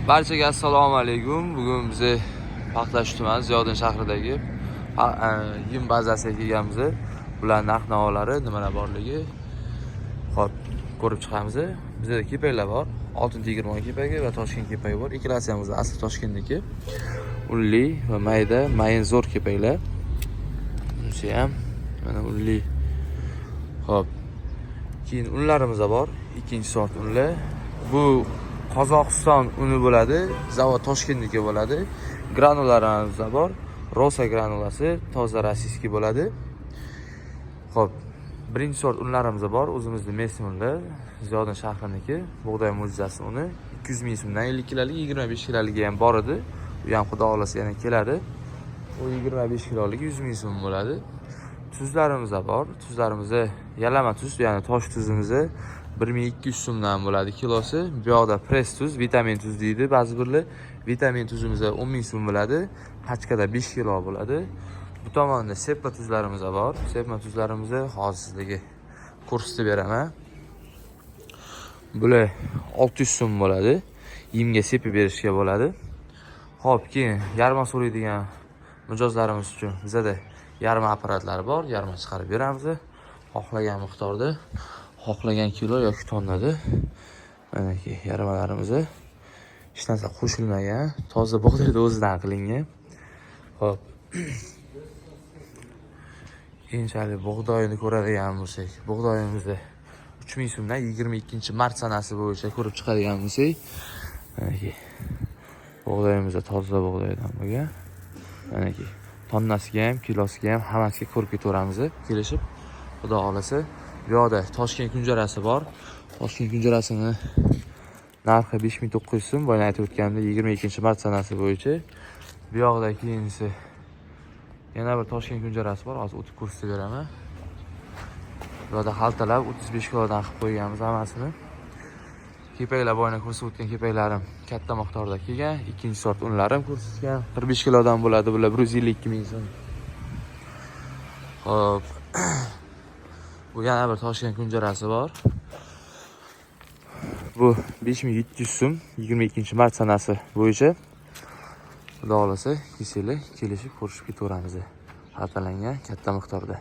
Barchaga assalomu alaykum. Bugun biz Paxtash tumani Ziyodin shahridagi yem bazasiga kelganmiz. Bular narx-navolari nimalar borligi hop ko'rib chiqamiz. Bizda kepaklar bor. Oltin tegirmon kepagi va Toshkent kepagi bor. Ikkalasi ham asli Toshkentniki. Unli va mayda, mayin zo'r kepaklar. Bunisi ham mana unli. Hop. Keyin unlarimiz bor. Ikkinchi sort unlar. Bu Qozog'iston uni bo'ladi, zavod Toshkentniki bo'ladi. Granularimiz bor. Rosa granulasi toza rossiyskiy bo'ladi. Xo'p, birinchi sort unlarimiz bor. O'zimizning messi unlar, Ziyodin shahriniki, bug'doy mo'jizasi uni 200 ming so'mdan 50 kilolik, 25 kiloligi ham bor edi. U ham xudo xolasa yana keladi. O 25 kilolik 100 ming so'm bo'ladi. Tuzlarimiz bor. Tuzlarimiz yalama tuz, ya'ni tosh tuzimiz 1200 so'mdan bo'ladi kilosi. Bu yoqda press tuz, vitamin tuz deydi ba'zi birlar. Vitamin tuzimiz 10 ming so'm bo'ladi. Pachkada 5 kilo bo'ladi. Bu tomonda sepma tuzlarimiz bor. Sepma tuzlarimizni hozir sizlarga ko'rsatib beraman. Bular 600 so'm bo'ladi. Yemga sepib berishga bo'ladi. Xo'p, keyin yarma so'raydigan mijozlarimiz uchun bizda yarma apparatlari bor. Yarma chiqarib beramiz. Xohlagan miqdorda, xohlagan kilo yoki tonnada. Mana ki yarmalarimiz hech narsa qo'shilmagan, toza bug'doyda o'zidan qilingan. Xo'p. Keyinchalik bug'doyini ko'radigan bo'lsak, bug'doyimizni 3000 so'mdan 22-mart sanasi bo'yicha ko'rib chiqadigan bo'lsak, mana ki bug'doyimiz toza bug'doydan bo'lgan. Mana ki tonnasiga ham, kilosiga ham hammasiga ko'rib ketaveramiz. Kelishib, xudo xolasa. Bu yoqda Toshkent kunjarasi bor. Toshkent kunjarasini narxi 5900 so'm, boya aytib o'tganimdek 22-mart sanasi bo'yicha. Bu yoqda keyinisi yana bir Toshkent kunjarasi bor. Hozir o'tib ko'rsatib beraman. Bu yoqda xaltalab 35 kilodan qilib qo'yganmiz hammasini. Kepaklar boyana ko'rsatib o'tgan kepaklarim katta miqdorda kelgan. Ikkinchi sort unlarim ko'rsatgan. 45 kilodan bo'ladi. Bular 152 ming so'm. Hop. Bu yana bir Toshkent kunjarasi bor. Bu 5700 so'm 22-mart sanasi bo'yicha. Xudo xolasa, kelishib ko'rishib ketaveramiz. Xaltalangan katta miqdorda.